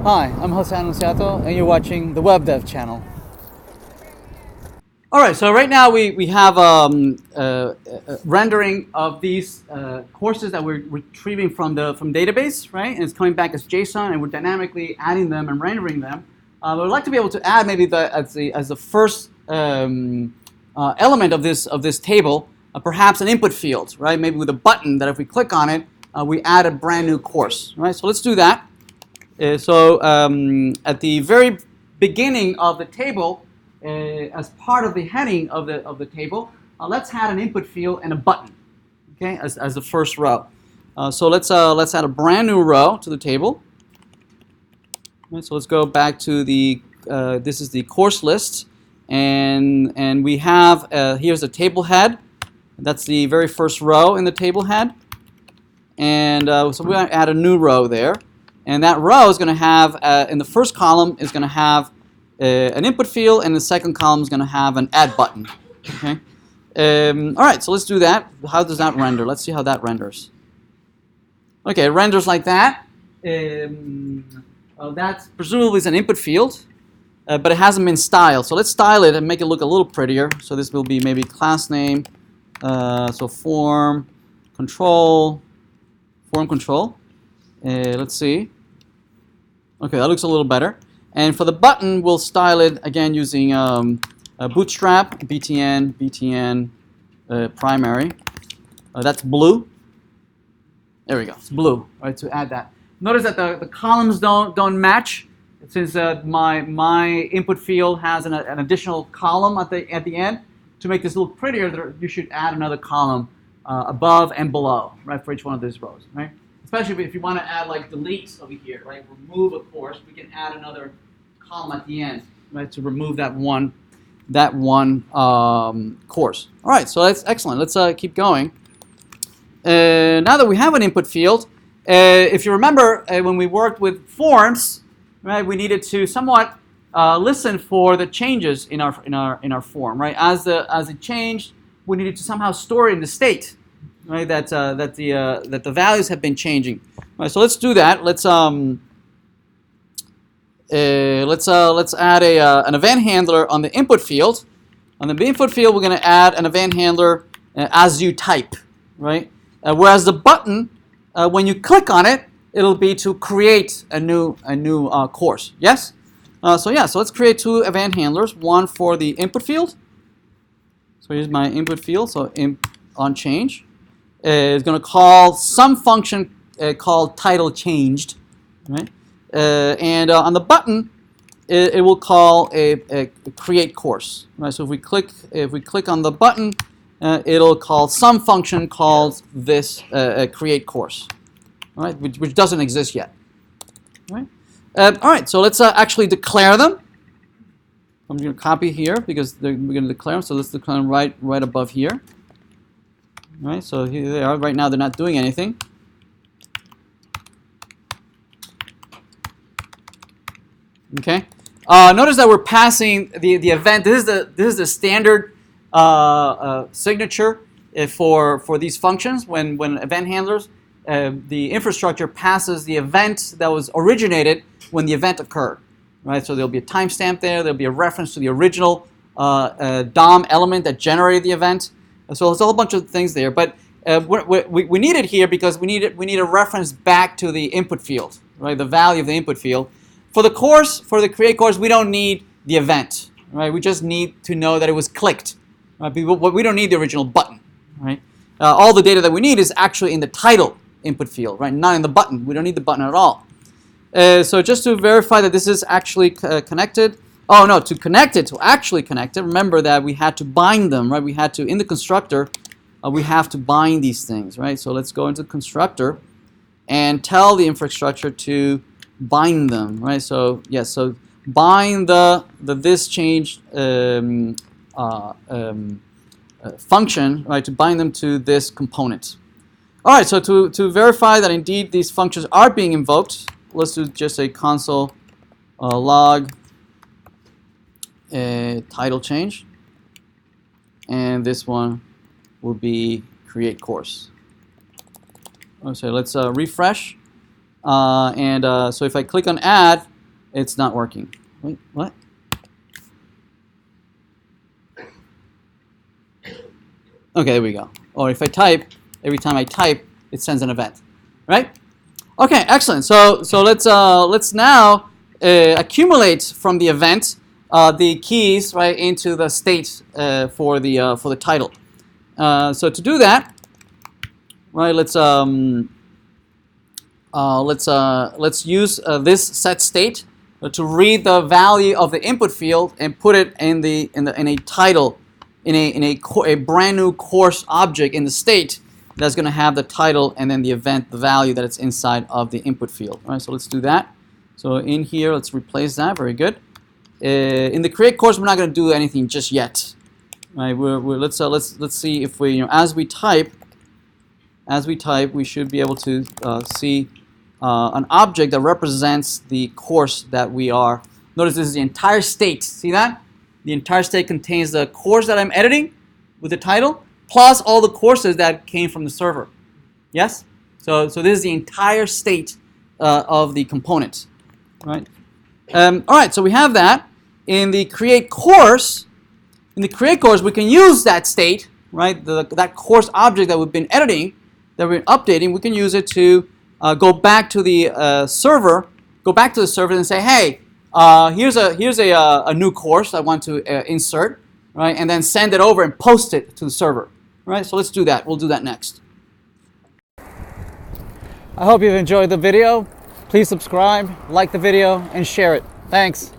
Hi, I'm Jose Anunciato, and you're watching the WebDev channel. All right, so right now we have rendering of these courses that we're retrieving from database, right? And it's coming back as JSON, and we're dynamically adding them and rendering them. But I'd like to be able to add maybe as the first element of this table, perhaps an input field, right? Maybe with a button that if we click on it, we add a brand new course, right? So let's do that. At the very beginning of the table, as part of the heading of the table, let's add an input field and a button, okay, as the first row. So let's add a brand new row to the table. Okay, so let's go back to the this is the course list, and we have here's the table head. That's the very first row in the table head, and so we're going to add a new row there. And that row is going to have, in the first column, is going to have an input field, and the second column is going to have an add button. Okay. All right, so let's do that. How does that render? Let's see how that renders. Okay, it renders like that. That presumably is an input field, but it hasn't been styled. So let's style it and make it look a little prettier. So this will be maybe class name, so form control. Let's see. Okay, that looks a little better. And for the button, we'll style it again using Bootstrap, btn primary. That's blue. There we go. It's blue. All right, to add that. Notice that the columns don't match, since my input field has an additional column at the end. To make this look prettier, you should add another column above and below, right, for each one of these rows, right? Especially if you want to add like delete over here, right? Remove a course, we can add another column at the end, right, to remove that one course. All right, so that's excellent. Let's keep going. Now that we have an input field, if you remember when we worked with forms, right, we needed to somewhat listen for the changes in our form, right? As it changed, we needed to somehow store it in the state. Right, that the values have been changing. All right, so let's do that. Let's add an event handler on the input field. On the input field, we're going to add an event handler as you type, right? Whereas the button, when you click on it, it'll be to create a new course. Yes. So let's create two event handlers. One for the input field. So here's my input field. So on change. Is going to call some function called title changed, right? And on the button, it will call a create course, right? So if we click on the button, it'll call some function called this create course, right? Which doesn't exist yet, right? All right, so let's actually declare them. I'm going to copy here because we're going to declare them. So let's declare them right above here. Right, so here they are. Right now they're not doing anything. Okay. Notice that we're passing the event. This is the standard signature for these functions. When event handlers, the infrastructure passes the event that was originated when the event occurred. Right. So there'll be a timestamp there. There'll be a reference to the original DOM element that generated the event. So there's a whole bunch of things there, but we need it here because we need a reference back to the input field, right? The value of the input field. For the course, for the create course, we don't need the event, right? We just need to know that it was clicked, right? We don't need the original button, right? All the data that we need is actually in the title input field, right? Not in the button. We don't need the button at all. So just to verify that this is actually connected. Oh no, to actually connect it, remember that we had to bind them, right? We had to, in the constructor, we have to bind these things, right? So let's go into the constructor and tell the infrastructure to bind them, right? So yes, so bind the this change function, right? To bind them to this component. All right, so to verify that indeed these functions are being invoked, let's do just a console log title change, and this one will be create course. So let's refresh, so if I click on add, it's not working. Wait, what? Okay, there we go. Or if I type, every time I type, it sends an event, right? Okay, excellent. So let's now accumulate from the event the keys, right, into the state for the title. So to do that, right, let's use this set state to read the value of the input field and put it in a title, in a brand new course object in the state that's going to have the title and then the event, the value that it's inside of the input field. All right, so let's do that. So in here, let's replace that. Very good. In the create course, we're not going to do anything just yet. Right? Let's see if we, as we type, we should be able to see an object that represents the course that we are. Notice this is the entire state. See that? The entire state contains the course that I'm editing with the title, plus all the courses that came from the server. Yes? So this is the entire state of the component. Right? All right, so we have that. In the create course, we can use that state, right? That course object that we've been editing, that we're updating, we can use it to go back to the server, and say, hey, here's a new course I want to insert, right? And then send it over and post it to the server, right? So let's do that. We'll do that next. I hope you've enjoyed the video. Please subscribe, like the video, and share it. Thanks.